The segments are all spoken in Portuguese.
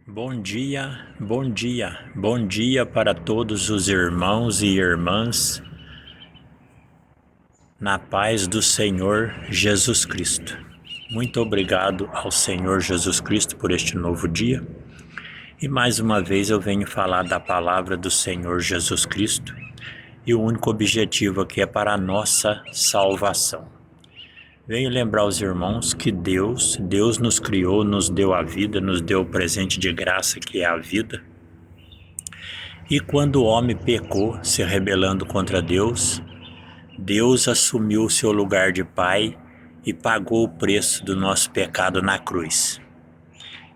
Bom dia, bom dia, bom dia para todos os irmãos e irmãs, na paz do Senhor Jesus Cristo. Muito obrigado ao Senhor Jesus Cristo por este novo dia. E mais uma vez eu venho falar da palavra do Senhor Jesus Cristo e o único objetivo aqui é para a nossa salvação. Venho lembrar os irmãos que Deus nos criou, nos deu a vida, nos deu o presente de graça que é a vida. E quando o homem pecou, se rebelando contra Deus, Deus assumiu o seu lugar de Pai e pagou o preço do nosso pecado na cruz.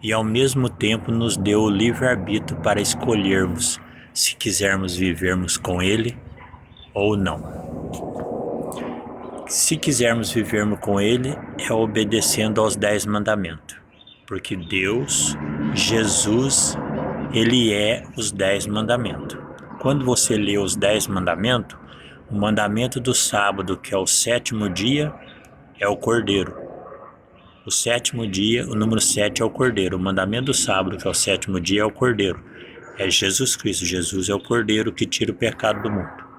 E ao mesmo tempo nos deu o livre-arbítrio para escolhermos se quisermos vivermos com Ele ou não. Se quisermos vivermos com Ele, é obedecendo aos 10 mandamentos. Porque Deus, Jesus, Ele é os 10 mandamentos. Quando você lê os 10 mandamentos, o mandamento do sábado, que é o 7º dia, é o Cordeiro. O 7º dia, o número 7 é o Cordeiro. O mandamento do sábado, que é o 7º dia, é o Cordeiro. É Jesus Cristo. Jesus é o Cordeiro que tira o pecado do mundo.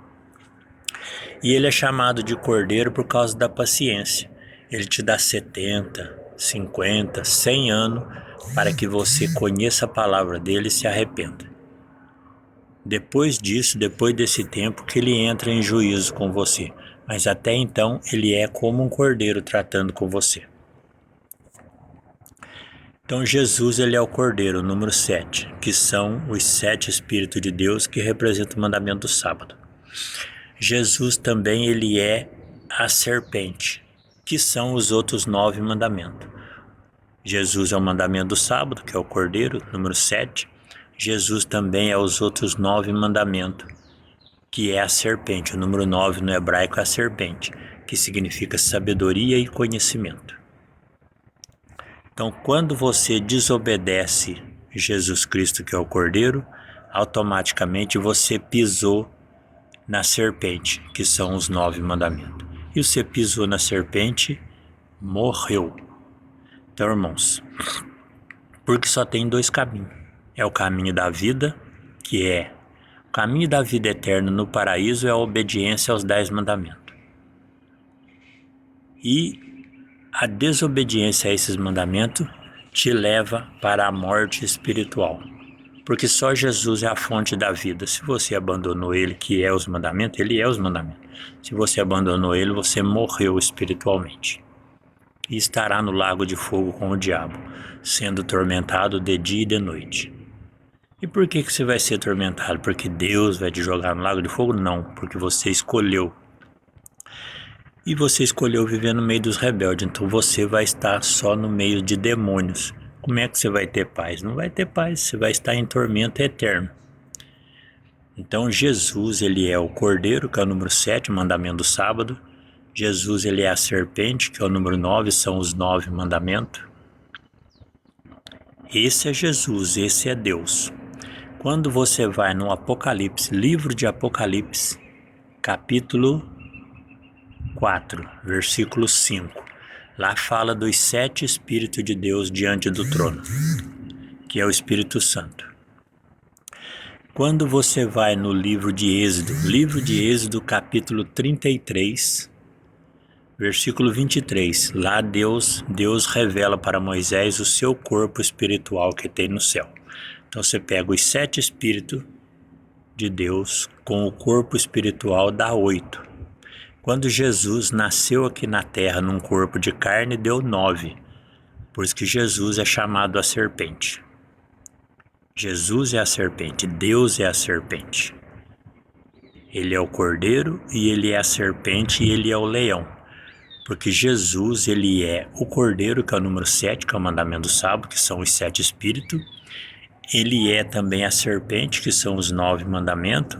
E ele é chamado de Cordeiro por causa da paciência. Ele te dá 70, 50, 100 anos para que você conheça a palavra dele e se arrependa. Depois disso, depois desse tempo, que ele entra em juízo com você. Mas até então, ele é como um cordeiro tratando com você. Então Jesus, ele é o Cordeiro, número 7, que são os 7 Espíritos de Deus que representam o mandamento do sábado. Jesus também, ele é a serpente, que são os outros 9 mandamentos. Jesus é o mandamento do sábado, que é o Cordeiro, número 7. Jesus também é os outros 9 mandamentos, que é a serpente. O número 9 no hebraico é a serpente, que significa sabedoria e conhecimento. Então, quando você desobedece Jesus Cristo, que é o Cordeiro, automaticamente você pisou na serpente, que são os 9 mandamentos. E você pisou na serpente, morreu. Então, irmãos, porque só tem 2 caminhos. É o caminho da vida, que é o caminho da vida eterna no paraíso, é a obediência aos 10 mandamentos. E a desobediência a esses mandamentos te leva para a morte espiritual. Porque só Jesus é a fonte da vida. Se você abandonou Ele, que é os mandamentos, Ele é os mandamentos. Se você abandonou Ele, você morreu espiritualmente. E estará no lago de fogo com o diabo, sendo tormentado de dia e de noite. E por que você vai ser atormentado? Porque Deus vai te jogar no lago de fogo? Não, porque você escolheu. E você escolheu viver no meio dos rebeldes, então você vai estar só no meio de demônios. Como é que você vai ter paz? Não vai ter paz, você vai estar em tormento eterno. Então Jesus, ele é o Cordeiro, que é o número 7, mandamento do sábado. Jesus, ele é a serpente, que é o número 9, são os 9 mandamentos. Esse é Jesus, esse é Deus. Quando você vai no Apocalipse, livro de Apocalipse, capítulo 4, versículo 5, lá fala dos 7 Espíritos de Deus diante do trono, que é o Espírito Santo. Quando você vai no livro de Êxodo, capítulo 33, versículo 23, lá Deus revela para Moisés o seu corpo espiritual que tem no céu. Então você pega os 7 Espíritos de Deus com o corpo espiritual, dá 8. Quando Jesus nasceu aqui na terra num corpo de carne, deu 9. Por isso que Jesus é chamado a serpente. Jesus é a serpente, Deus é a serpente. Ele é o Cordeiro e ele é a serpente e ele é o leão. Porque Jesus, ele é o Cordeiro, que é o número 7, que é o mandamento do sábado, que são os 7 Espíritos. Ele é também a serpente, que são os 9 mandamentos.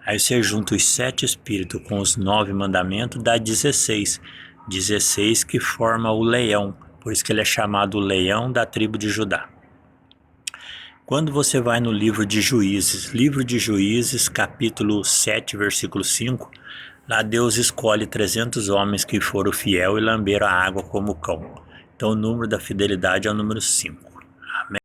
Aí você junta os 7 Espíritos com os 9 mandamentos, dá 16. 16 que forma o leão, por isso que ele é chamado o leão da tribo de Judá. Quando você vai no livro de Juízes, capítulo 7, versículo 5, lá Deus escolhe 300 homens que foram fiel e lamberam a água como cão. Então o número da fidelidade é o número 5.